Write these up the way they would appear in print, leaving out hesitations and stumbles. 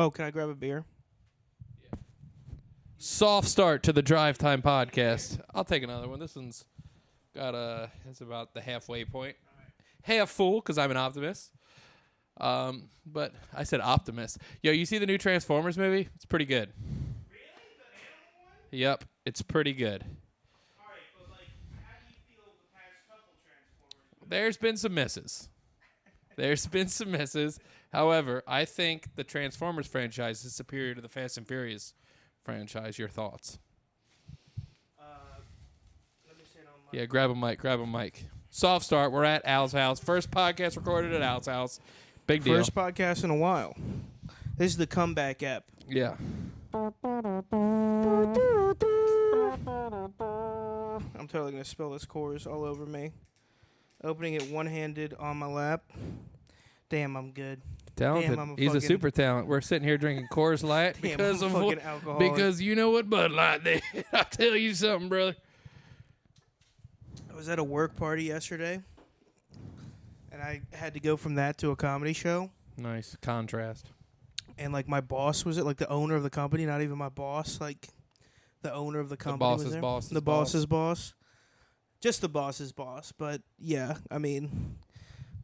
Oh, can I grab a beer? Soft start to the Drive Time podcast. I'll take another one. This one's got it's about the halfway point. Half full because I'm an optimist. But I said optimist. Yo, you see the new Transformers movie? It's pretty good. Really? The animal one? Yep, it's pretty good. All right, but like, how do you feel the past couple Transformers? There's been some misses. However, I think the Transformers franchise is superior to the Fast and Furious franchise. Your thoughts? Let me say it on my... Yeah, grab a mic. Soft start. We're at Al's house. First podcast recorded at Al's house. Big deal. First podcast in a while. This is the comeback app. Yeah. I'm totally going to spill this chorus all over me. Opening it one-handed on my lap. Damn, I'm good. Talented. Damn, He's a super talent. We're sitting here drinking Coors Light because I'm of fucking alcoholic. because you know what Bud Light did. I'll tell you something, brother. I was at a work party yesterday, and I had to go from that to a comedy show. Nice contrast. And, like, my boss was it, like, the owner of the company, not even my boss, like, the owner of the company was there. The boss's boss. Just the boss's boss. But, yeah, I mean,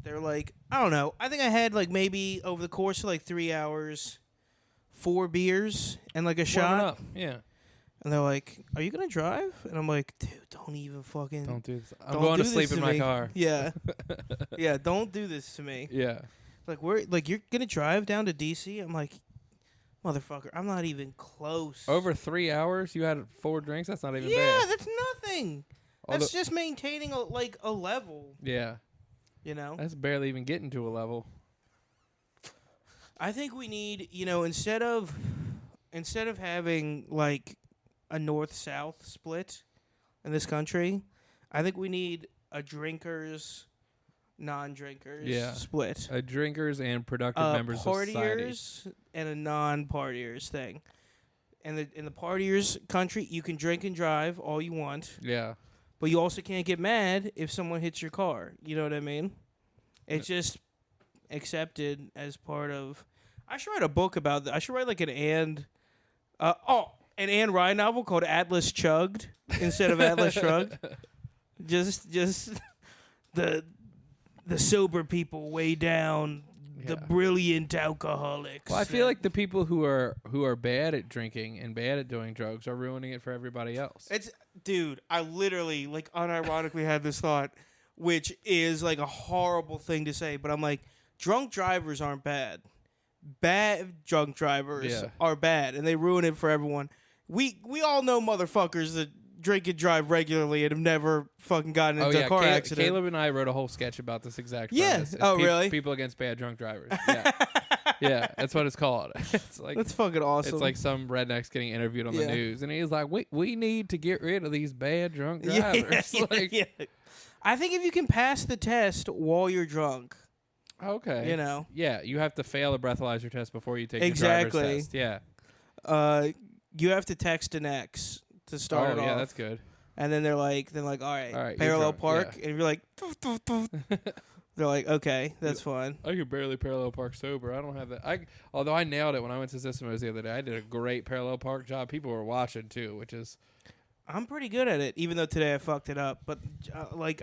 they're like, I don't know. I think I had, like, maybe over the course of, like, 3 hours, 4 beers and, like, a shot. Up. Yeah. And they're like, are you going to drive? And I'm like, dude, don't even fucking... Don't do this. I'm going to sleep in my car. Yeah. Yeah, don't do this to me. Yeah. Like, you're going to drive down to D.C.? I'm like, motherfucker, I'm not even close. Over 3 hours, you had 4 drinks? That's not even bad. Yeah, that's nothing. That's just maintaining, a level. Yeah. You know? That's barely even getting to a level. I think we need, instead of having, like, a north-south split in this country, I think we need a drinkers, non-drinkers split. A drinkers and productive members of society. Partiers and a non-partiers thing. And in the partiers country, you can drink and drive all you want. Yeah. But you also can't get mad if someone hits your car. You know what I mean? It's just accepted as part of... I should write a book about that. I should write like an Anne Ryan novel called Atlas Chugged instead of Atlas Shrugged. Just the sober people way down the brilliant alcoholics. Well, I feel like the people who are bad at drinking and bad at doing drugs are ruining it for everybody else. Dude, I literally, like, unironically had this thought, which is, like, a horrible thing to say, but I'm like, drunk drivers aren't bad. Bad drunk drivers are bad, and they ruin it for everyone. We all know motherfuckers that drink and drive regularly and have never fucking gotten into a car accident. Caleb and I wrote a whole sketch about this exact premise. Really? People against bad drunk drivers. Yeah. Yeah, that's what it's called. It's like that's fucking awesome. It's like some rednecks getting interviewed on the news, and he's like, we need to get rid of these bad drunk drivers. I think if you can pass the test while you're drunk. Okay. Yeah, you have to fail a breathalyzer test before you take your driver's test. Yeah. You have to text an ex to start it off. Yeah, that's good. And then they're like, all right, parallel park, and you're like, they're like, okay, that's fine. I could barely parallel park sober. I don't have that. Although I nailed it when I went to Sysamos the other day. I did a great parallel park job. People were watching too, which is. I'm pretty good at it, even though today I fucked it up. But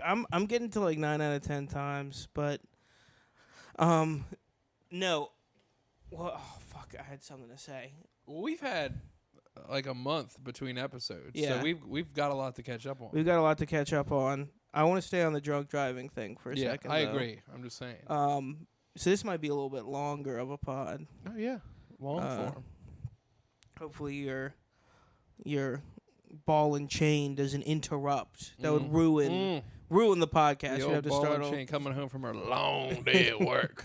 I'm getting to like 9 out of 10 times. But no. Well, oh fuck, I had something to say. Well, we've had like a month between episodes. Yeah. So we've got a lot to catch up on. We've got a lot to catch up on. I want to stay on the drunk driving thing for a second. I agree. I'm just saying. So this might be a little bit longer of a pod. Oh yeah, long form. Hopefully your ball and chain doesn't interrupt. That would ruin the podcast. The We have to ball start and chain coming home from her long day at work.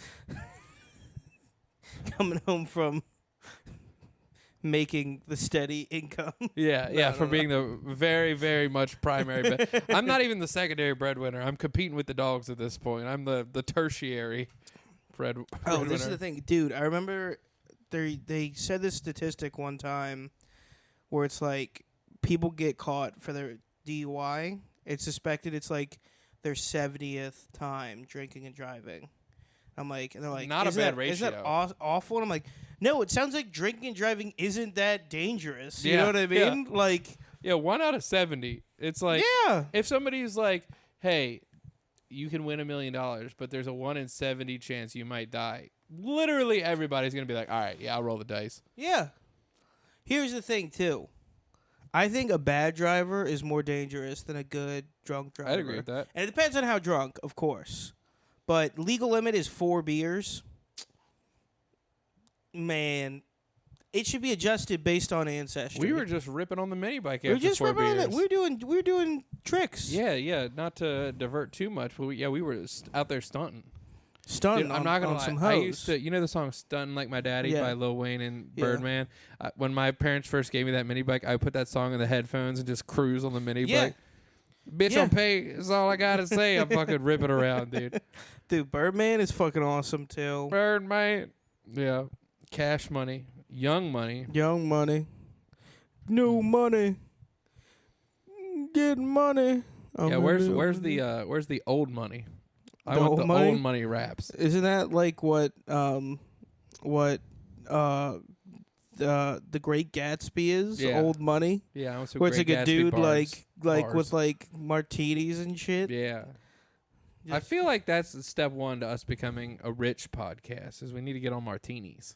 Coming home from making the steady income. For being the very, very much primary. I'm not even the secondary breadwinner. I'm competing with the dogs at this point. I'm the tertiary breadwinner. Oh, this is the thing. Dude, I remember they said this statistic one time where it's like people get caught for their DUI. It's suspected it's like their 70th time drinking and driving. I'm like, and they're like, Not a bad ratio. Isn't that awful? And I'm like, no, it sounds like drinking and driving isn't that dangerous. You Yeah, know what I mean? yeah. Like, Yeah, 1 out of 70. It's like, yeah. if somebody's like, hey, you can win $1 million, but there's a 1 in 70 chance you might die. Literally everybody's going to be like, all right, yeah, I'll roll the dice. Yeah. Here's the thing, too. I think a bad driver is more dangerous than a good drunk driver. I'd agree with that. And it depends on how drunk, of course. But legal limit is 4 beers. Man, it should be adjusted based on ancestry. We were just ripping on the mini bike after we were just 4 ripping on beers. it. We were doing tricks. Yeah. Not to divert too much, but we were out there stunting. Stunning. Dude, I'm not gonna lie. some I hoes. used to, the song "Stunting Like My Daddy" Yeah. by Lil Wayne and Yeah. Birdman. When my parents first gave me that mini bike, I would put that song in the headphones and just cruise on the mini bike. Bitch, Yeah. on pay is all I gotta say. I'm fucking ripping around, dude. Dude, Birdman is fucking awesome too. Birdman. Yeah. Cash money. Young money. Young money. New money. Get money. Yeah, where's the old money? I The want old the money? old money raps. Isn't that like what the Great Gatsby is? Yeah. Old money. Yeah, I want some Where it's Great like a Gatsby dude bars. like with like martinis and shit. Yeah. I Just- feel like that's step 1 to us becoming a rich podcast is we need to get on martinis.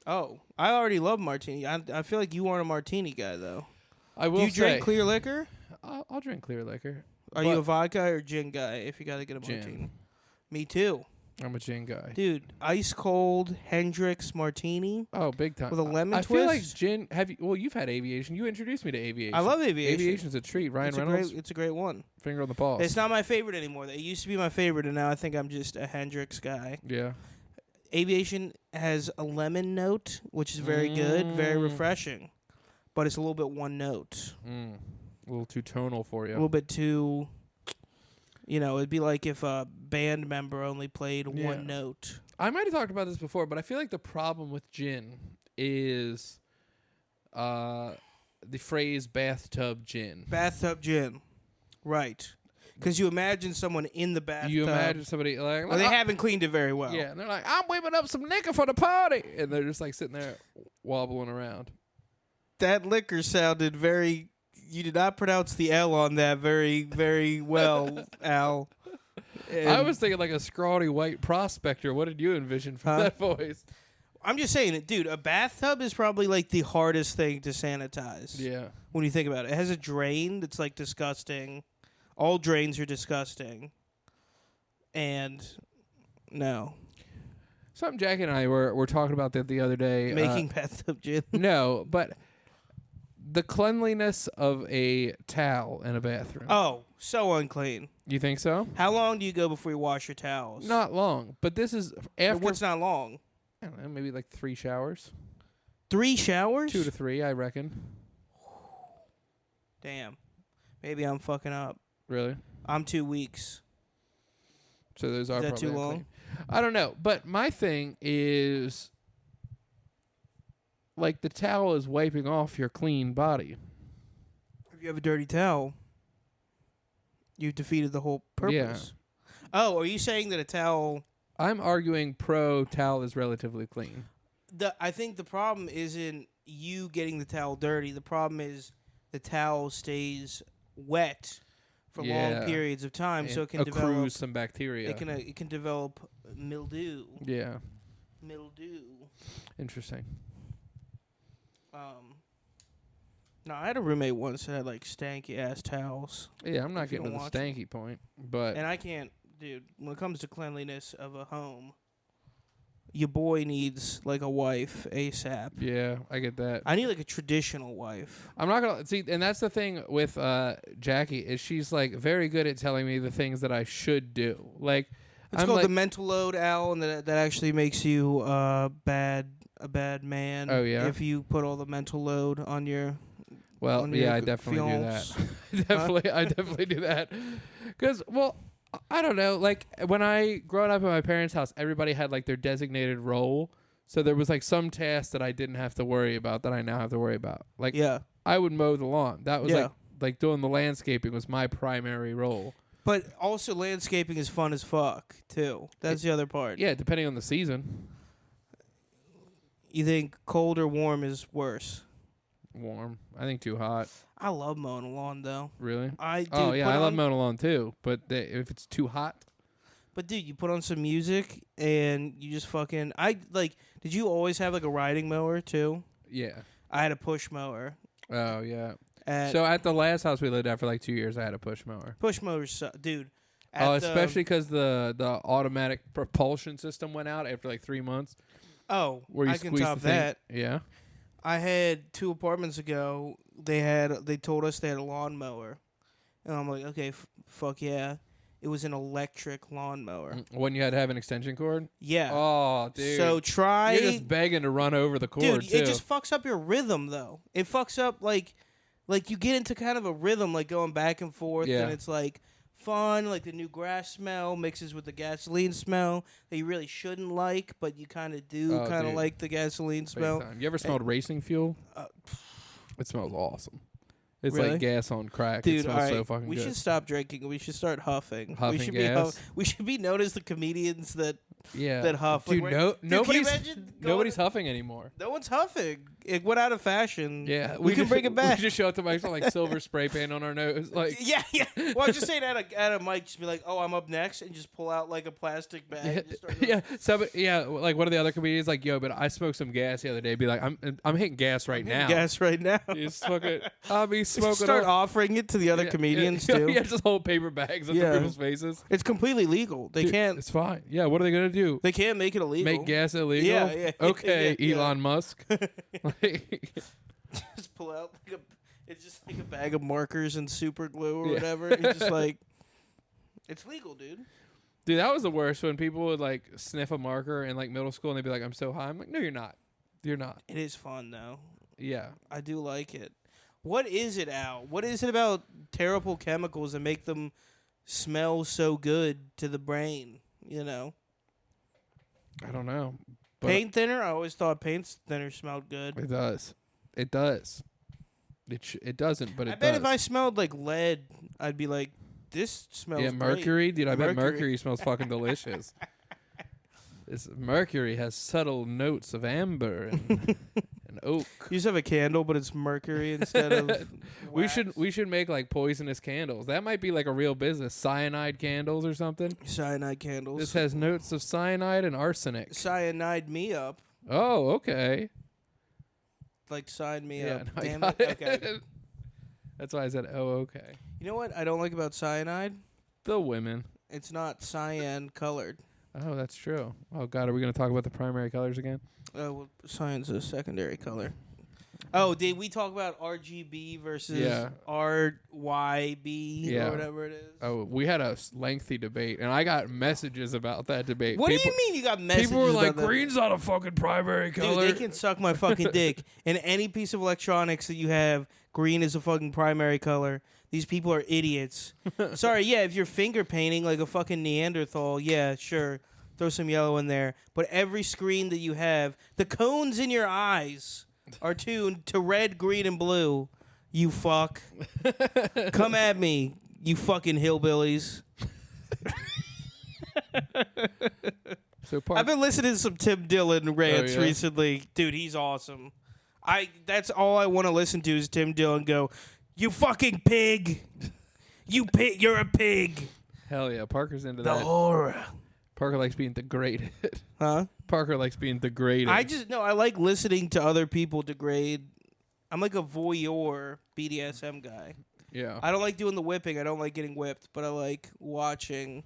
Oh, I already love martini. I feel like you aren't a martini guy though. I will Do you say, drink clear liquor? I'll drink clear liquor. Are you a vodka or gin guy? If you gotta get a Gin. martini. Me too. I'm a gin guy. Dude, ice cold Hendrix martini Oh, big time. with a lemon I twist. feel like gin. You've had aviation. You introduced me to aviation. I love aviation. Aviation's a treat. Ryan Reynolds, It's a great one. finger on the pulse. It's not my favorite anymore. It used to be my favorite, and now I think I'm just a Hendrix guy. Yeah. Aviation has a lemon note, which is very good, very refreshing, but it's a little bit one note. A little too tonal for A you. little bit too, it'd be like if a band member only played one note. I might have talked about this before, but I feel like the problem with gin is the phrase bathtub gin. Bathtub gin. Right. Because you imagine someone in the bathtub. You imagine somebody like, Well, they haven't cleaned it very well. yeah, and they're like, I'm whipping up some liquor for the party, and they're just like sitting there wobbling around. That liquor sounded very... You did not pronounce the L on that very, very well, Al. I was thinking like a scrawny white prospector. What did you envision from that voice? I'm just saying it, dude. A bathtub is probably like the hardest thing to sanitize. Yeah. When you think about it. It has a drain that's like disgusting. All drains are disgusting. And no. Something Jackie and I were talking about that the other day. Making bathtub gin. No, but the cleanliness of a towel in a bathroom. Oh, so unclean. You think so? How long do you go before you wash your towels? Not long, but this is after. What's not long? I don't know, maybe like 3 showers. 3 showers? 2 to 3, I reckon. Damn. Maybe I'm fucking up. Really? I'm 2 weeks. So those are Is that probably too long? unclean. I don't know, but my thing is like the towel is wiping off your clean body. If you have a dirty towel, you've defeated the whole purpose. Yeah. Oh, are you saying that a towel... I'm arguing pro towel is relatively clean. I think the problem isn't you getting the towel dirty. The problem is the towel stays wet for long periods of time, so it can develop accrues some bacteria. It can develop mildew. Yeah. Mildew. Interesting. No, I had a roommate once that had like stanky ass towels, Yeah, I'm not If you getting to don't the watch stanky point, but and I can't, dude. When it comes to cleanliness of a home, your boy needs like a wife ASAP. yeah, I get that. I need like a traditional wife. I'm not gonna see, and that's the thing with Jackie is she's like very good at telling me the things that I should do. Like It's I'm called like, the mental load, Al, and that actually makes you a bad man. Oh, yeah? If you put all the mental load on your well, on yeah, your I definitely fiance. do that. I definitely do that. Because, well, I don't know. Like when I growing up at my parents' house, everybody had like their designated role. So there was like some tasks that I didn't have to worry about that I now have to worry about. Like Yeah. I would mow the lawn. That was Yeah. like doing the landscaping was my primary role. But also landscaping is fun as fuck too. That's the other part. Yeah, depending on the season. You think cold or warm is worse? Warm. I think too hot. I love mowing a lawn though. Really? I love mowing a lawn too. But if it's too hot. But dude, you put on some music and you just fucking. Did you always have like a riding mower too? Yeah. I had a push mower. Oh yeah. So at the last house we lived at for like 2 years, I had a push mower. Push mowers, dude. Especially because the automatic propulsion system went out after like 3 months. Oh, where you I can top that. Yeah. I had 2 apartments ago. They told us they had a lawnmower, and I'm like, okay, fuck yeah. It was an electric lawnmower. When you had to have an extension cord? Yeah. Oh, dude. So try. You're just begging to run over the cord, dude, too. It just fucks up your rhythm, though. It fucks up, like you get into kind of a rhythm, like going back and forth, and it's like fun, like the new grass smell mixes with the gasoline smell that you really shouldn't like, but you kind of do kind of like the gasoline smell. You ever smelled racing fuel? It smells awesome. It's really? like gas on crack. Dude, it smells so fucking we good. should stop drinking. We should start huffing. Huffing we should gas? we should be known as the comedians that huff. Dude, like, nobody's huffing anymore. No one's huffing. It went out of fashion. Yeah, we can bring it back. We just show up to Mike's with like silver spray paint on our nose, like yeah. Well, just say that at a mic, just be like, "Oh, I'm up next," and just pull out like a plastic bag. Like one of the other comedians, like, "Yo, but I smoked some gas the other day." Be like, "I'm hitting gas right now." Gas right now. You smoking? I'll be smoking. Start offering it to the other comedians too. Yeah, just hold paper bags up to people's faces. It's completely legal. They can't. It's fine. Yeah, what are they gonna do? They can't make it illegal. Make gas illegal? Yeah. Okay, Elon Musk. Just pull out it's just like a bag of markers and super glue or whatever. It's just like, it's legal, dude. Dude, that was the worst when people would like sniff a marker in like middle school and they'd be like, "I'm so high." I'm like, "No, you're not. You're not." It is fun though. Yeah, I do like it. What is it, Al? What is it about terrible chemicals that make them smell so good to the brain? You know. I don't know. Paint thinner? I always thought paint thinner smelled good. It does. It does. It doesn't, but it does. I bet if I smelled like lead, I'd be like, this smells great. mercury? Dude, I bet mercury smells fucking delicious. This mercury has subtle notes of amber and oak. You just have a candle, but it's mercury instead of wax. We should make like poisonous candles. That might be like a real business. Cyanide candles or something. Cyanide candles. This has notes of cyanide and arsenic. Cyanide me up. Oh, okay. Like sign me up. No, Damn it. Okay. That's why I said, "Oh, okay." You know what I don't like about cyanide? The women. It's not cyan colored. Oh, that's true. Oh God, are we going to talk about the primary colors again? Oh, well, cyan's a secondary color. Oh, did we talk about RGB versus RYB or whatever it is? Oh, we had a lengthy debate, and I got messages about that debate. What do you mean you got messages? People were like, about "Green's not a fucking primary color." Dude, they can suck my fucking dick. And any piece of electronics that you have, green is a fucking primary color. These people are idiots. Sorry, yeah, if you're finger painting like a fucking Neanderthal, yeah, sure. Throw some yellow in there. But every screen that you have, the cones in your eyes are tuned to red, green, and blue. You fuck. Come at me, you fucking hillbillies. I've been listening to some Tim Dillon rants recently. Dude, he's awesome. That's all I want to listen to is Tim Dillon go, "You fucking pig. You pig. You're a pig." Hell yeah, Parker's into that. The horror. Parker likes being degraded. Huh? Parker likes being degraded. I like listening to other people degrade. I'm like a voyeur BDSM guy. Yeah. I don't like doing the whipping. I don't like getting whipped, but I like watching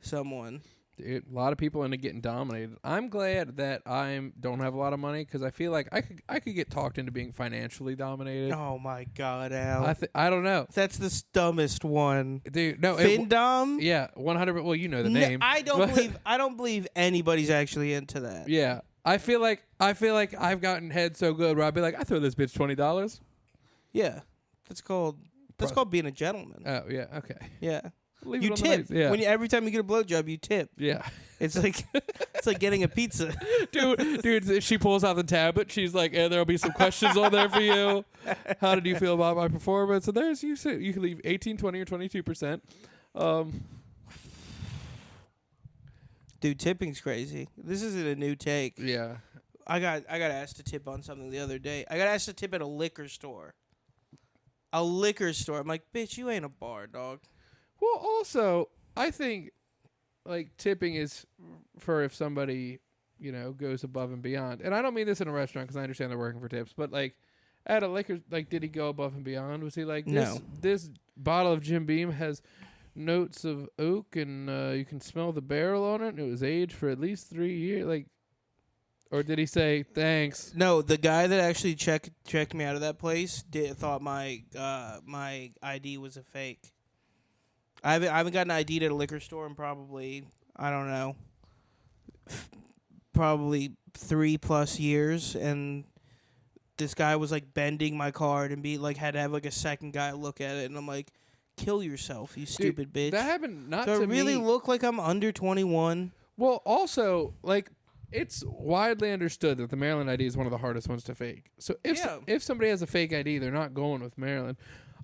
someone. Dude, a lot of people into getting dominated. I'm glad that I don't have a lot of money because I feel like I could get talked into being financially dominated. Oh my God, Al! I don't know. That's the dumbest one, dude. No, Findom. Yeah, 100. Well, you know the name. I don't believe anybody's actually into that. Yeah, I feel like I've gotten head so good where I'd be like, I throw this bitch $20. Yeah, that's called being a gentleman. Oh yeah, okay. Yeah. You tip every time you get a blowjob. You tip. Yeah, it's like getting a pizza, dude. She pulls out the tablet. She's like, "There'll be some questions on there for you. How did you feel about my performance?" And there's you can leave 18, 20, or 22%. Dude, tipping's crazy. This isn't a new take. Yeah. I got asked to tip on something the other day. I got asked to tip at a liquor store. A liquor store. I'm like, bitch, you ain't a bar, dog. Well, also, I think like tipping is for if somebody, goes above and beyond. And I don't mean this in a restaurant because I understand they're working for tips, but like at a liquor, like, did he go above and beyond? Was he like, this bottle of Jim Beam has notes of oak and you can smell the barrel on it and it was aged for at least 3 years? Like, or did he say thanks? No, the guy that actually checked me out of that place thought my ID was a fake. I haven't gotten ID'd at a liquor store in probably, I don't know, probably 3+ years, and this guy was like bending my card and had to have like a second guy look at it, and I'm like, kill yourself, you stupid bitch. That happened not Do to I really me. look like I'm under 21? Well, also, like, it's widely understood that the Maryland ID is one of the hardest ones to fake. So if somebody has a fake ID, they're not going with Maryland.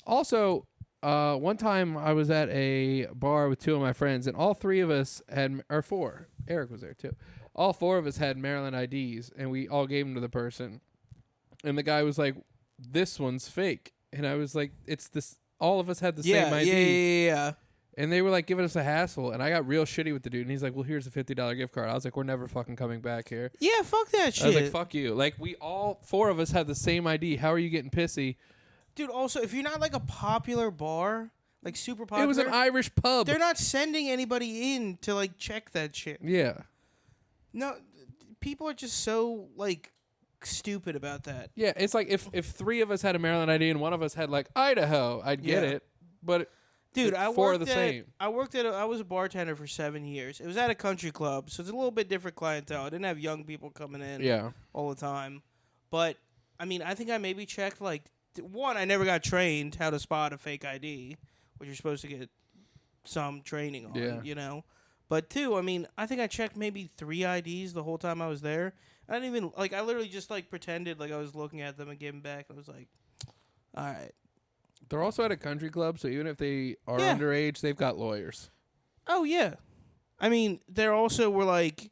Also, one time I was at a bar with 2 of my friends, and all 3 of us had, or 4, Eric was there too. All 4 of us had Maryland IDs, and we all gave them to the person. And the guy was like, "This one's fake," and I was like, "It's this." All of us had the same ID. Yeah. And they were like giving us a hassle, and I got real shitty with the dude. And he's like, "Well, here's a $50 gift card." I was like, "We're never fucking coming back here." Yeah, fuck that shit. I was like, "Fuck you!" Like, we all 4 of us had the same ID. How are you getting pissy? Dude, also, if you're not like a popular bar, like super popular, It was an Irish pub. they're not sending anybody in to like check that shit. Yeah. No, people are just so like stupid about that. Yeah, it's like if 3 of us had a Maryland ID and one of us had like Idaho, I'd get it. But dude, I was a bartender for 7 years. It was at a country club, so it's a little bit different clientele. I didn't have young people coming in all the time. But I mean, I think I maybe checked like one, I never got trained how to spot a fake ID, which you're supposed to get some training on, But 2, I mean, I think I checked maybe 3 IDs the whole time I was there. I didn't even I literally just like pretended like I was looking at them and gave them back. I was like, all right. they're also at a country club, so even if they are underage, they've got lawyers. Oh yeah, I mean, they're also were like,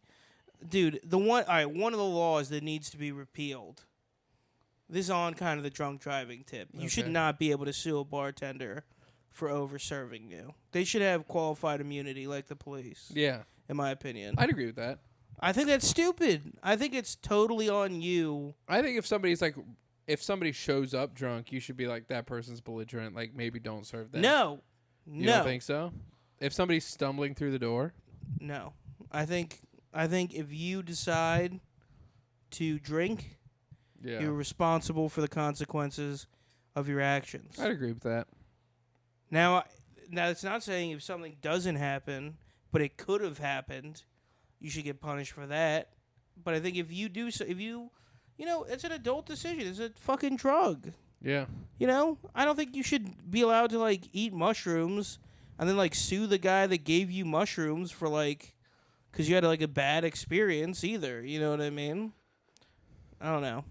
dude, one of the laws that needs to be repealed. This is on kind of the drunk driving tip. You should not be able to sue a bartender for over serving you. They should have qualified immunity like the police. Yeah. In my opinion. I'd agree with that. I think that's stupid. I think it's totally on you. I think if somebody shows up drunk, you should be like, that person's belligerent, like maybe don't serve them. No. You don't think so? If somebody's stumbling through the door? No. I think if you decide to drink, you're responsible for the consequences of your actions. I'd agree with that. Now it's not saying if something doesn't happen, but it could have happened, you should get punished for that. But I think if you do so, it's an adult decision. It's a fucking drug. Yeah. I don't think you should be allowed to like eat mushrooms and then like sue the guy that gave you mushrooms for like, because you had like a bad experience either. You know what I mean? I don't know.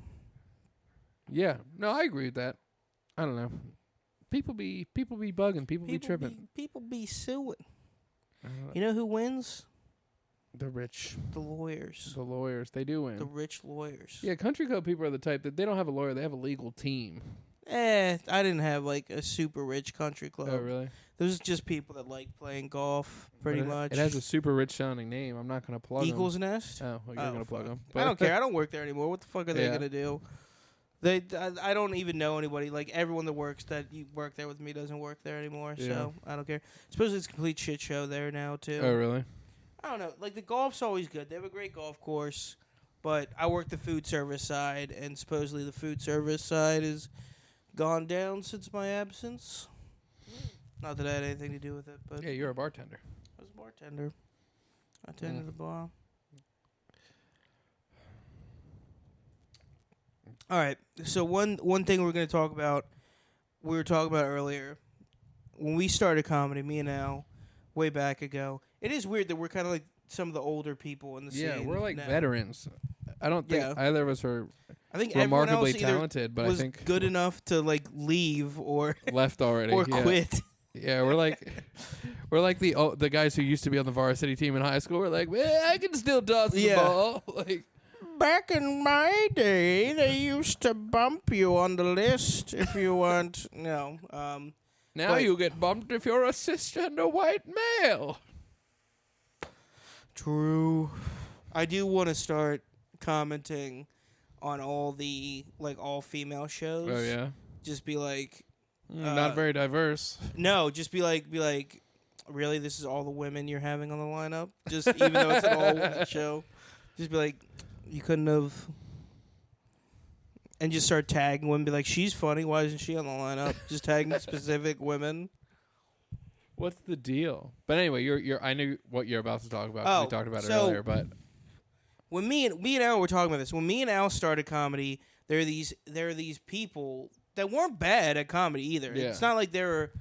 Yeah. No, I agree with that. I don't know. People be bugging. People be tripping. People be suing. You know who wins? The rich. The lawyers. The lawyers. They do win. The rich lawyers. Yeah, country club people are the type that they don't have a lawyer. They have a legal team. I didn't have like a super rich country club. Oh, really? Those are just people that like playing golf, pretty much. It has a super rich sounding name. I'm not going to plug them. Eagles Nest? Oh, well, you're going to plug them. I don't care. I don't work there anymore. What the fuck are they going to do? I don't even know anybody. Like, everyone that you work there with me doesn't work there anymore, so I don't care. Supposedly it's a complete shit show there now, too. Oh, really? I don't know. Like, the golf's always good. They have a great golf course, but I work the food service side, and supposedly the food service side has gone down since my absence. Not that I had anything to do with it, but... Yeah, you're a bartender. I was a bartender. I attended the bar. All right, so one thing we're going to talk about, we were talking about earlier, when we started comedy, me and Al, way back ago, it is weird that we're kind of like some of the older people in the scene. Yeah, we're like now. Veterans. I don't think either of us are I think remarkably everyone else talented, but was I think good enough to like leave or left already or quit. Yeah, we're like We're like the guys who used to be on the varsity team in high school. We're like, man, I can still toss the ball. Like, back in my day, they used to bump you on the list if you weren't. No. Now you get bumped if you're a cisgender white male. True. I do want to start commenting on all the all female shows. Oh yeah. Just be like, not very diverse. No, just be like, really, this is all the women you're having on the lineup? Just even though it's an all women show, just be like, you couldn't have. And just start tagging women. Be like, she's funny. Why isn't she on the lineup? Just tagging specific women. What's the deal? But anyway, you're. I knew what you're about to talk about. Oh, we talked about it so earlier, but when me and Al were talking about this, when me and Al started comedy, there are these people that weren't bad at comedy either. Yeah. It's not like they're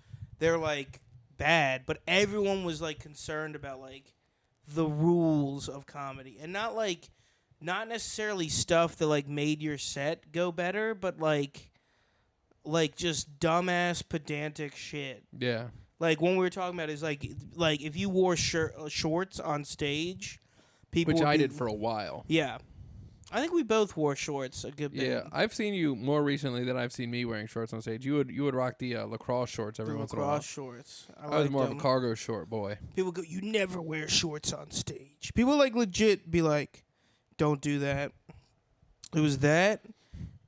like bad, but everyone was like concerned about like the rules of comedy, and not necessarily stuff that like made your set go better, but like just dumbass pedantic shit. yeah. Like when we were talking about is like if you wore shorts on stage, people Which would I be, did for a while. Yeah, I think we both wore shorts a good bit. Yeah, I've seen you more recently than I've seen me wearing shorts on stage. You would rock the lacrosse shorts every once in a while. Lacrosse shorts. I was more of a cargo short boy. People go, you never wear shorts on stage. People like legit be like, don't do that. It was that.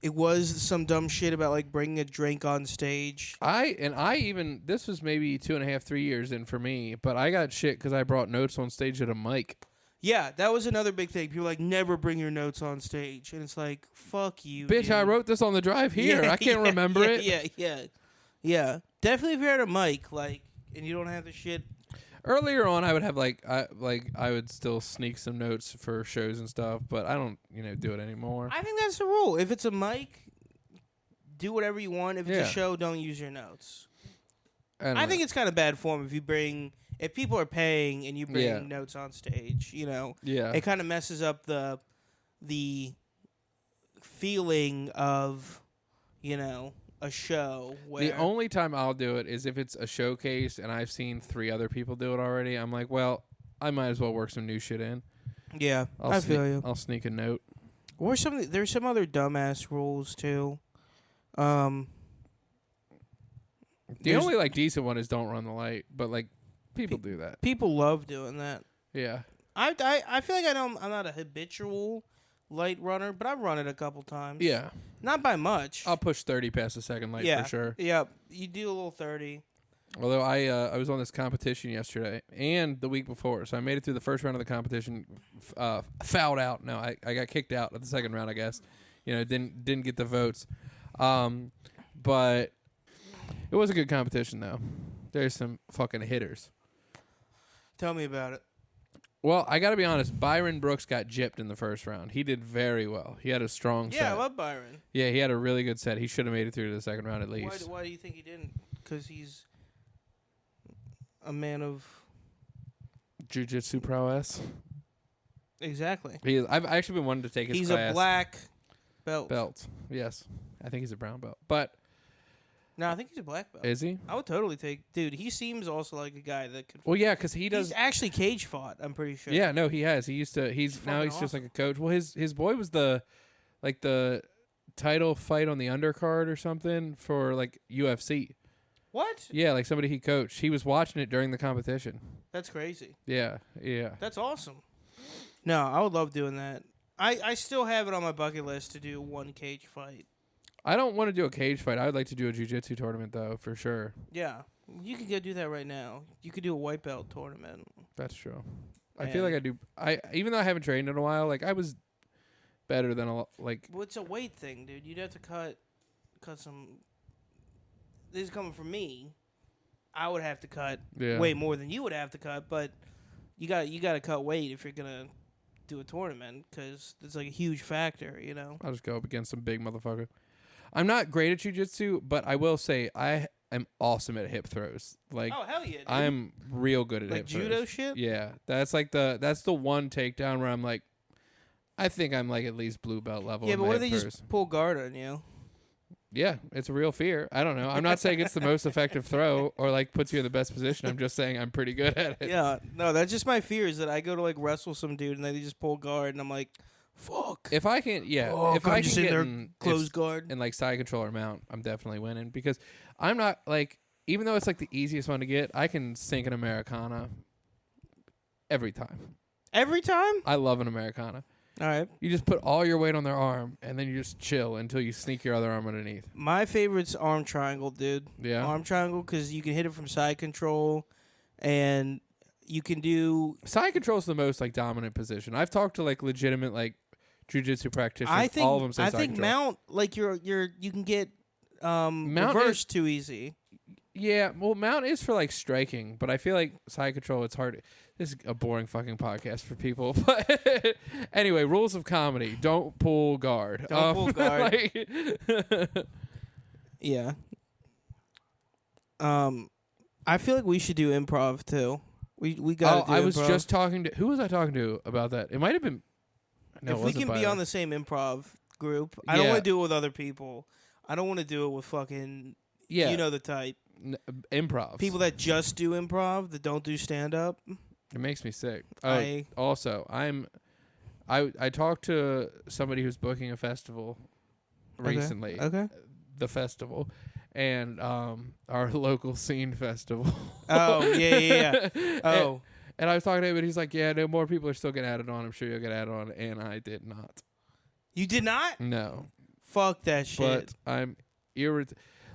It was some dumb shit about like bringing a drink on stage. This was maybe 2.5, 3 years in for me, but I got shit because I brought notes on stage at a mic. Yeah, that was another big thing. People like, never bring your notes on stage. And it's like, fuck you, Bitch, dude. I wrote this on the drive here. I can't remember it. Yeah. Definitely if you're at a mic, and you don't have the shit. Earlier on, I would have I would still sneak some notes for shows and stuff, but I don't do it anymore. I think that's the rule. If it's a mic, do whatever you want. If it's a show, don't use your notes. I think it's kind of bad form if people are paying and you bring notes on stage. Yeah. It kind of messes up the feeling of a show. Where the only time I'll do it is if it's a showcase and I've seen 3 other people do it already. I'm like, well, I might as well work some new shit in. Yeah, I feel you. I'll sneak a note. Or there's some other dumbass rules too. The only decent one is don't run the light, but people do that. People love doing that. Yeah. I feel like I'm not a habitual light runner, but I've run it a couple times. Yeah. Not by much. I'll push 30 past the second light for sure. Yeah, you do a little 30. Although I was on this competition yesterday and the week before, so I made it through the first round of the competition, fouled out. No, I got kicked out at the second round, I guess. Didn't get the votes. But it was a good competition, though. There's some fucking hitters. Tell me about it. Well, I got to be honest. Byron Brooks got gypped in the first round. He did very well. He had a strong set. Yeah, I love Byron. Yeah, he had a really good set. He should have made it through to the second round at least. Why do you think he didn't? Because he's a man of jiu-jitsu prowess. Exactly. He is. I've actually been wanting to take his class. He's a black belt. Yes. I think he's a brown belt. But no, I think he's a black belt. Is he? I would totally take... Dude, he seems also like a guy that could... Well, yeah, because he does... He's actually cage fought, I'm pretty sure. Yeah, no, he has. He used to... Now he's awesome. just like a coach. Well, his boy was the title fight on the undercard or something for UFC. What? Yeah, somebody he coached. He was watching it during the competition. That's crazy. Yeah. That's awesome. No, I would love doing that. I still have it on my bucket list to do one cage fight. I don't want to do a cage fight. I would like to do a jiu-jitsu tournament, though, for sure. Yeah. You could go do that right now. You could do a white belt tournament. That's true. I feel like I do. Even though I haven't trained in a while, I was better than Well, it's a weight thing, dude. You'd have to cut some... This is coming from me. I would have to cut way more than you would have to cut, but you got to cut weight if you're going to do a tournament because it's a huge factor, I'll just go up against some big motherfucker. I'm not great at jiu-jitsu, but I will say I am awesome at hip throws. Oh, hell yeah, dude. I'm real good at hip throws. Like judo shit? Yeah. That's the one takedown where I'm I think I'm at least blue belt level. Yeah, in but my what if hip they throws. just pull guard on you? Yeah, it's a real fear. I don't know. I'm not saying it's the most effective throw or like puts you in the best position. I'm just saying I'm pretty good at it. Yeah, no, that's just my fear is that I go to like wrestle some dude and they just pull guard and I'm like, fuck. If I can, if I'm I just can in get there closed guard and like side control or mount, I'm definitely winning because I'm not like, even though it's like the easiest one to get, I can sink an Americana every time. Every time? I love an Americana. All right. You just put all your weight on their arm, and then you just chill until you sneak your other arm underneath. My favorite's arm triangle, dude. Yeah. Arm triangle because you can hit it from side control, and you can do Side control is the most like dominant position. I've talked to like legitimate like jiu-jitsu practitioners. I think all of them say I side think control. mount like you can get Mount reverse too easy. Yeah, well, mount is for like striking, but I feel like side control, it's hard. This is a boring fucking podcast for people. But anyway, rules of comedy: don't pull guard. Don't pull guard. Like Yeah. I feel like we should do improv too. We got. I was just talking to who was I talking to about that? It might have been. No, if it we wasn't can be Byron. on the same improv group, I don't Yeah. want to do it with other people. I don't want to do it with fucking. Yeah, You know the type. Improv. People that just do improv, that don't do stand up. It makes me sick. I I talked to somebody who's booking a festival recently. Okay. The festival. And our local scene festival. Oh, yeah. Oh. And I was talking to him, and he's like, yeah, no more people are still getting added on. I'm sure you'll get added on. And I did not. You did not? No. Fuck that shit. But I'm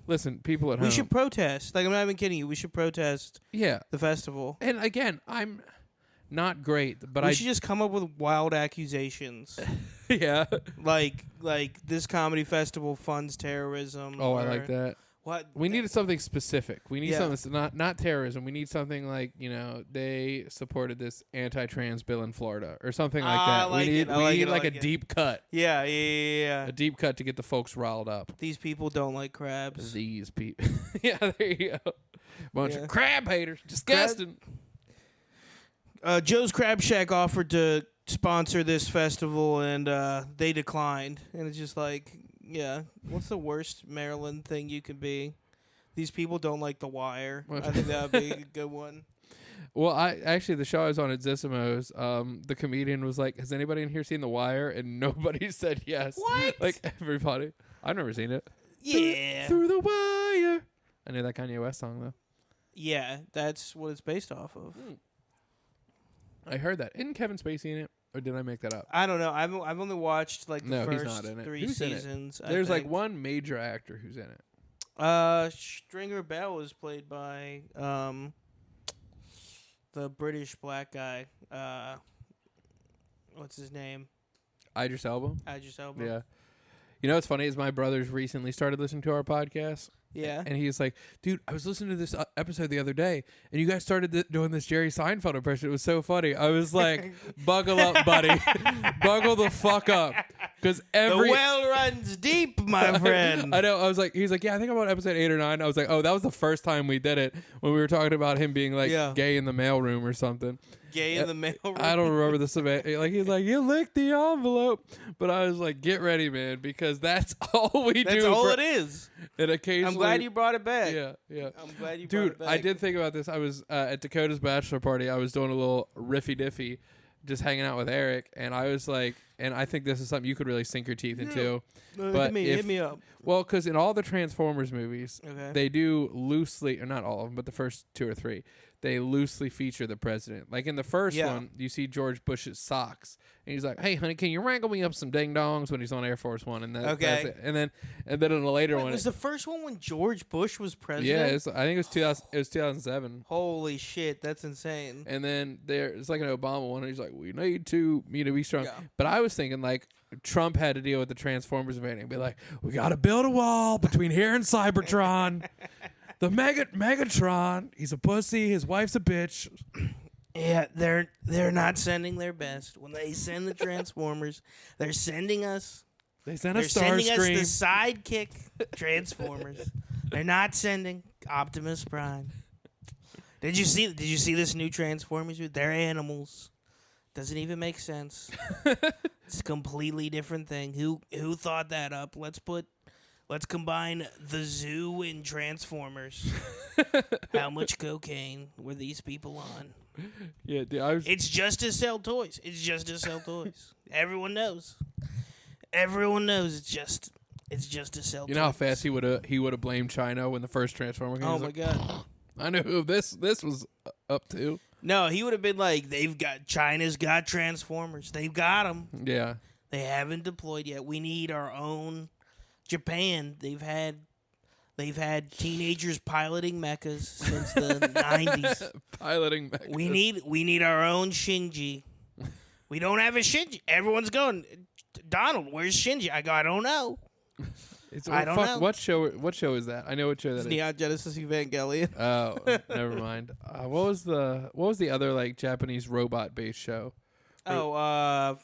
Listen, people at home. We should protest. Like, I'm not even kidding you. We should protest the festival. And again, I'm not great, but we should just come up with wild accusations. Yeah. Like this comedy festival funds terrorism. Oh, I like that. What? We needed something specific. We need Yeah. something not terrorism. We need something like, they supported this anti-trans bill in Florida or something like that. I We need like a it. deep cut. Yeah. A deep cut to get the folks riled up. These people don't like crabs. These people. Yeah, there you go. Bunch of crab haters. Disgusting. Joe's Crab Shack offered to sponsor this festival, and they declined. And it's just like, yeah, what's the worst Maryland thing you could be? These people don't like The Wire. I think that would be a good one. Well, the show I was on at Zissimo's, the comedian was like, has anybody in here seen The Wire? And nobody said yes. What? Like, everybody. I've never seen it. Yeah. Through the wire. I knew that Kanye West song, though. Yeah, that's what it's based off of. I heard that. Isn't Kevin Spacey in it? Or did I make that up? I don't know. I've only watched like the He's first not in it. 3 Who's in it? seasons. There's I like think. one major actor who's in it. Stringer Bell is played by the British black guy. What's his name? Idris Elba? Idris Elba. Yeah. You know what's funny is my brothers recently started listening to our podcast. Yeah. And he's like, dude, I was listening to this episode the other day, and you guys started doing this Jerry Seinfeld impression. It was so funny. I was like, buckle up, buddy. Buckle the fuck up. Because the well runs deep, my friend. I know. He's like, yeah, I think I'm on episode 8 or 9. I was like, oh, that was the first time we did it when we were talking about him being like gay in the mailroom or something. Gay in the mailroom. I don't remember the like he's like, you licked the envelope, but I was like, get ready, man, because that's all we do. That's all it is. And occasionally, I'm glad you brought it back. Yeah. I'm glad you brought Dude, it back. I did think about this. I was at Dakota's bachelor party. I was doing a little riffy diffy, just hanging out with Eric, and I was like, and I think this is something you could really sink your teeth into. But hit me up. Well, because in all the Transformers movies, they do loosely, or not all of them, but the first 2 or 3, they loosely feature the president. Like in the first one, you see George Bush's socks, and he's like, "Hey, honey, can you wrangle me up some ding dongs?" When he's on Air Force One, and that's it. And then in a later one, was the first one when George Bush was president? Yeah, I think it was 2000. It was 2007. Holy shit, that's insane. And then there's like an Obama one, and he's like, "We need to be strong." Yeah. But I was thinking like Trump had to deal with the Transformers invading, be like, "We got to build a wall between here and Cybertron." The Megatron, he's a pussy. His wife's a bitch. Yeah, they're not sending their best. When they send the Transformers, they're sending us. They send us Starscream. They're sending us the sidekick Transformers. They're not sending Optimus Prime. Did you see this new Transformers? They're animals. Doesn't even make sense. It's a completely different thing. Who thought that up? Let's put Let's combine the zoo and Transformers. How much cocaine were these people on? Yeah, dude, It's just to sell toys. It's just to sell toys. Everyone knows. Everyone knows it's just to sell toys. You know how fast he would have blamed China when the first Transformer came? Oh my god. I knew who this was up to. No, he would have been like, China's got Transformers. They've got them. Yeah. They haven't deployed yet. We need our own. Japan, they've had teenagers piloting mechas since the 90s. Piloting mechas. We need our own Shinji. We don't have a Shinji. Everyone's going, Donald, where's Shinji? I go, I don't know. I don't know. What show is that? I know what show that is. Neon Genesis Evangelion. Oh, never mind. What was the other like Japanese robot based show? Oh,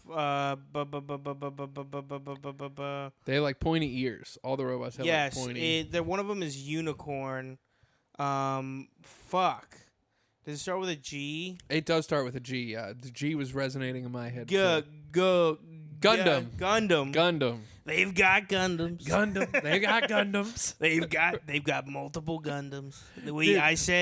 they have like pointy ears. All the robots have like pointy. Yes, one of them is Unicorn. Fuck. Does it start with a G? It does start with a G. Yeah, the G was resonating in my head. Gundam. Gundam. They've got Gundams. They got Gundams. They've got multiple Gundams.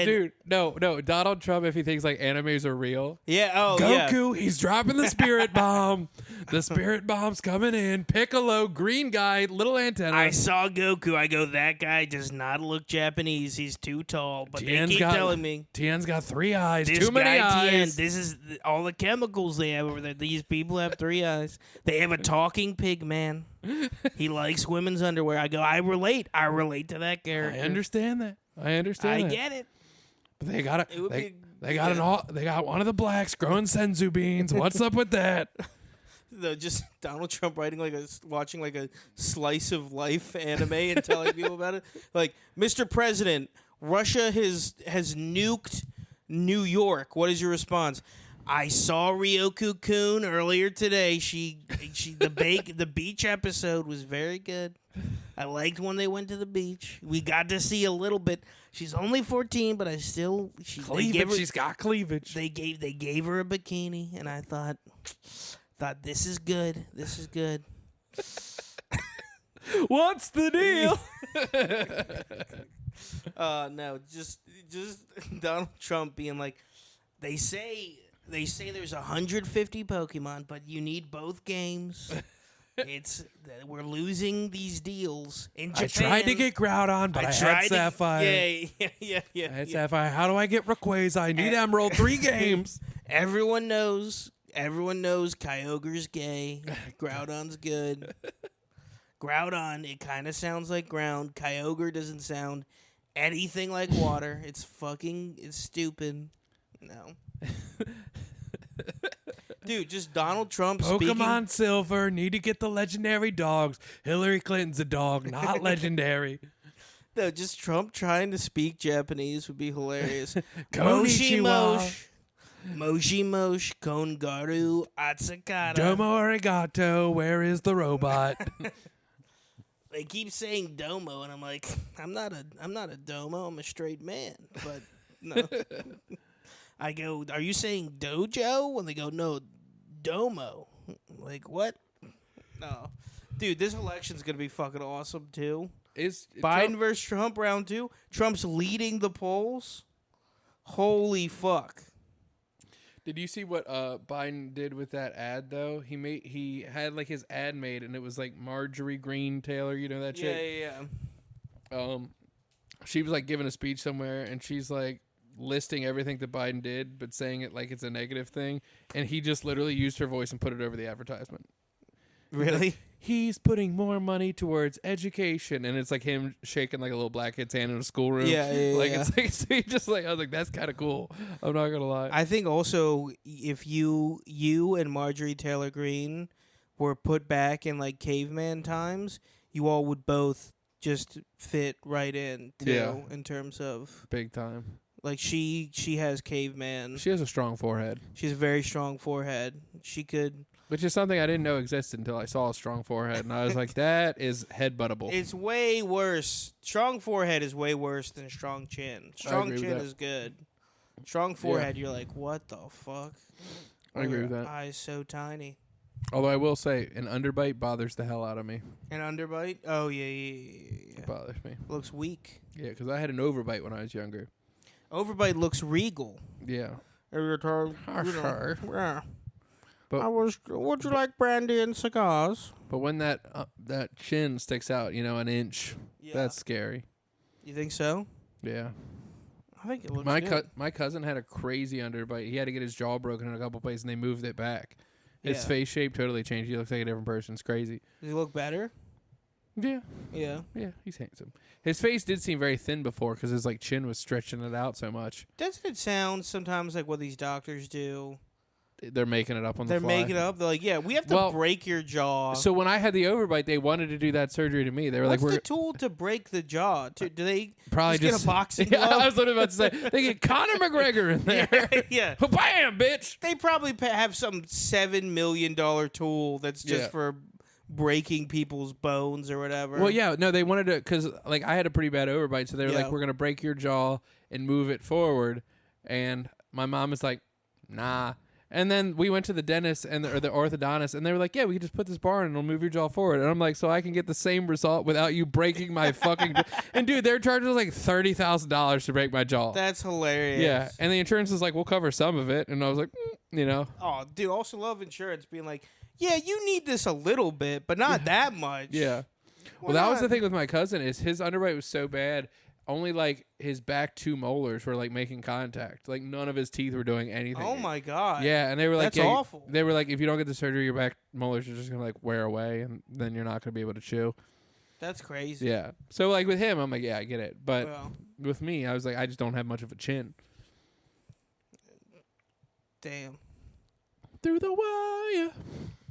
Dude, no. Donald Trump, if he thinks like animes are real. Yeah. Oh, Goku, yeah. he's dropping the spirit bomb. The spirit bomb's coming in. Piccolo, green guy, little antenna. I saw Goku. I go, that guy does not look Japanese. He's too tall. But they keep telling me Tien's got 3 eyes. This Too many eyes. Tien, this is all the chemicals they have over there. These people have 3 eyes. They have a talking pig man. He likes women's underwear. I go, I relate to that character. I understand that. I get it. But they got they got one of the blacks growing senzu beans. What's up with that? Just Donald Trump watching like a slice of life anime and telling people about it. Like, Mr. President, Russia has nuked New York. What is your response? I saw Ryoku-kun earlier today. The beach episode was very good. I liked when they went to the beach. We got to see a little bit. She's only 14, but she's got cleavage. They gave her a bikini, and I thought this is good. This is good. What's the deal? No, just Donald Trump being like, they say there's 150 Pokemon, but you need both games. We're losing these deals in Japan. I tried to get Groudon, but I had Sapphire. Yeah. I had Sapphire. How do I get Rayquaza? I need Emerald. 3 games. Everyone knows Kyogre's gay. Groudon's good. Groudon, it kind of sounds like ground. Kyogre doesn't sound anything like water. It's stupid. No. Dude, just Donald Trump Pokemon Silver, need to get the legendary dogs. Hillary Clinton's a dog, not legendary. No, just Trump trying to speak Japanese would be hilarious. Konnichiwa. Moshi Mosh, Kongaru, Atsukara. Domo arigato, where is the robot? They keep saying domo, and I'm like, I'm not a domo, I'm a straight man. But no. I go, are you saying dojo? And they go, no, domo. Like, what? No. Dude, this election's going to be fucking awesome, too. Is Biden versus Trump, round 2. Trump's leading the polls. Holy fuck. Did you see what Biden did with that ad, though? He had, like, his ad made, and it was, like, Marjorie Green Taylor. You know that chick? Yeah. She was, like, giving a speech somewhere, and she's, like, listing everything that Biden did, but saying it like it's a negative thing, and he just literally used her voice and put it over the advertisement. Really? He's putting more money towards education, and it's like him shaking like a little black kid's hand in a schoolroom. Yeah. It's like so he just like I was like, that's kind of cool. I'm not gonna lie. I think also if you and Marjorie Taylor Greene were put back in like caveman times, you all would both just fit right in too, in terms of big time. Like she has caveman. She has a strong forehead. She has a very strong forehead. She could, which is something I didn't know existed until I saw a strong forehead, and I was like, that is headbuttable. It's way worse. Strong forehead is way worse than strong chin. Strong chin is good. Strong forehead, you're like, what the fuck? I agree with that. Eyes so tiny. Although I will say, an underbite bothers the hell out of me. An underbite? Oh, yeah. It bothers me. Looks weak. Yeah, because I had an overbite when I was younger. Overbite looks regal. Yeah. Every time, yeah. But would you like brandy and cigars? But when that chin sticks out, an inch, that's scary. You think so? Yeah. I think it looks good. My cousin had a crazy underbite. He had to get his jaw broken in a couple places, and they moved it back. His face shape totally changed. He looks like a different person. It's crazy. Does he look better? Yeah. Yeah. Yeah, he's handsome. His face did seem very thin before because his chin was stretching it out so much. Doesn't it sound sometimes like what these doctors do? They're making it up on the fly. They're making it up. They're like, yeah, we have to break your jaw. So when I had the overbite, they wanted to do that surgery to me. They were What's like, the tool to break the jaw? Do they probably just get a boxing glove? Yeah, I was literally about to say, they get Conor McGregor in there. Yeah. Bam, bitch. They probably have some $7 million tool that's just for breaking people's bones or whatever. Well, yeah, no, they wanted to, because I had a pretty bad overbite, so they were like, we're going to break your jaw and move it forward. And my mom was like, nah. And then we went to the dentist or the orthodontist, and they were like, yeah, we can just put this bar in and it'll move your jaw forward. And I'm like, so I can get the same result without you breaking my fucking jaw. And, dude, they're charging us like $30,000 to break my jaw. That's hilarious. Yeah. And the insurance is like, we'll cover some of it. And I was like, Oh, dude, also love insurance being like, yeah, you need this a little bit, but not that much. Yeah. Well, that was the thing with my cousin is his underbite was so bad. Only his back 2 molars were making contact. None of his teeth were doing anything. Oh my god. Yeah, and they were like, that's awful. They were like, if you don't get the surgery, your back molars are just gonna wear away, and then you're not gonna be able to chew. That's crazy. Yeah. So with him, I'm like, yeah, I get it. But with me, I was like, I just don't have much of a chin. Damn. Through the wire.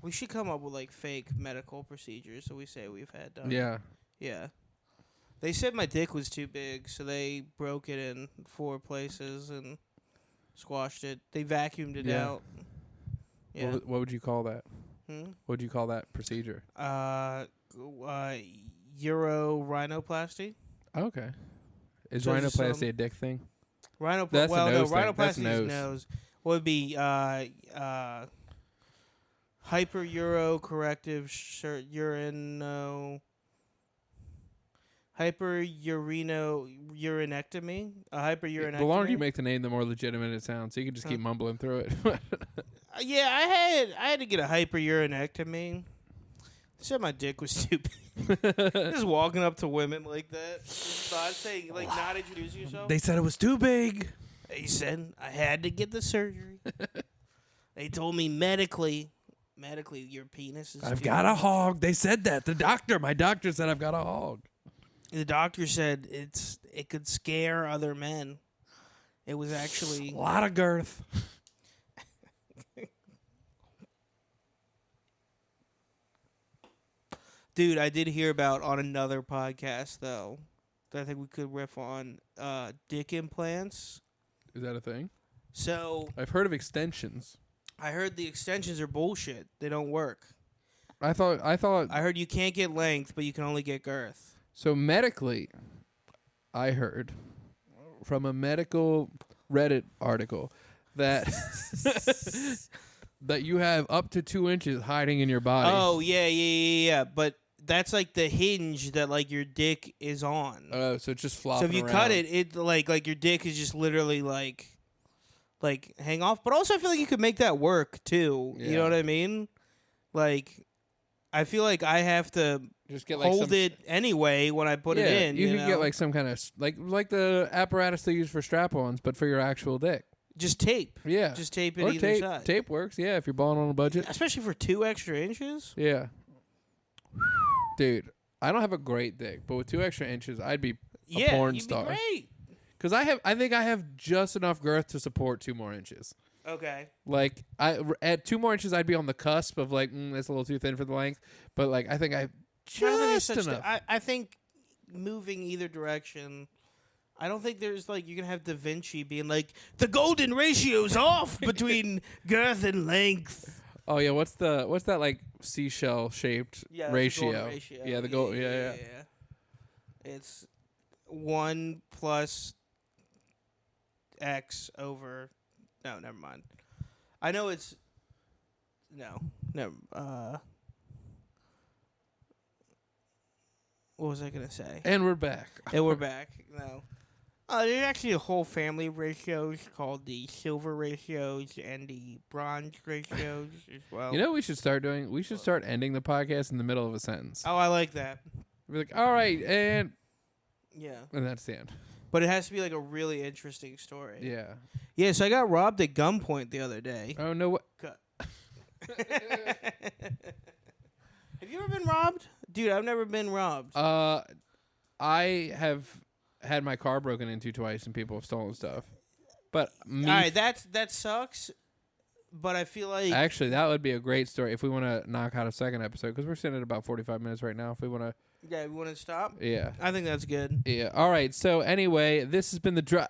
We should come up with fake medical procedures so we say we've had done. Yeah. Yeah. They said my dick was too big, so they broke it in 4 places and squashed it. They vacuumed it out. Yeah. What would you call that? What would you call that procedure? Rhinoplasty. Okay. Is rhinoplasty a dick thing? Rhinoplasty is nose. nose. What would be hyperurinocorrective hyperurinectomy? A hyperurinectomy? The longer you make the name, the more legitimate it sounds. So you can just keep mumbling through it. Yeah, I had to get a hyperurinectomy. They said my dick was too big. Just walking up to women like that, just not saying, not introducing yourself. They said it was too big. They said I had to get the surgery. They told me medically, your penis is. I've got a hog. They said that. My doctor said I've got a hog. The doctor said it could scare other men. It was actually a lot of girth. Dude, I did hear about on another podcast though that I think we could riff on dick implants. Is that a thing? So I've heard of extensions. I heard the extensions are bullshit. They don't work. I heard you can't get length, but you can only get girth. So medically, I heard from a medical Reddit article that that you have up to 2 inches hiding in your body. Oh yeah. But that's the hinge that your dick is on. Oh, so it's just flopping. So if you cut it, it your dick is just literally hang off. But also, I feel like you could make that work too. Yeah. You know what I mean? I feel like I have to just get hold it anyway when I put it in. You can get some kind of like the apparatus they use for strap-ons, but for your actual dick. Just tape. Yeah. Just tape it or either side. Tape works, yeah, if you're balling on a budget. Especially for 2 extra inches. Yeah. Dude, I don't have a great dick, but with 2 extra inches, I'd be a porn star. Be great. Because I think I have just enough girth to support 2 more inches. Okay. At 2 more inches, I'd be on the cusp of that's a little too thin for the length. But I think I just enough. I think moving either direction. I don't think there's you're gonna have Da Vinci being the golden ratio's off between girth and length. Oh yeah, what's that seashell shaped ratio? The ratio? Yeah, the gold. Yeah. It's 1 plus X over. No, never mind. I know it's. No, No. What was I gonna say? And we're back. And we're back. No. There's actually a whole family of ratios called the silver ratios and the bronze ratios as well. You know what we should start doing? We should start ending the podcast in the middle of a sentence. Oh, I like that. We're like, all right, and that's the end. But it has to be like a really interesting story. Yeah. Yeah, so I got robbed at gunpoint the other day. Oh, no. What? Have you ever been robbed? Dude, I've never been robbed. I have had my car broken into twice and people have stolen stuff. But all right, that sucks. But I feel like actually that would be a great story if we want to knock out a second episode because we're sitting at about 45 minutes right now. If we want to, we want to stop. Yeah, I think that's good. Yeah. All right. So anyway, this has been the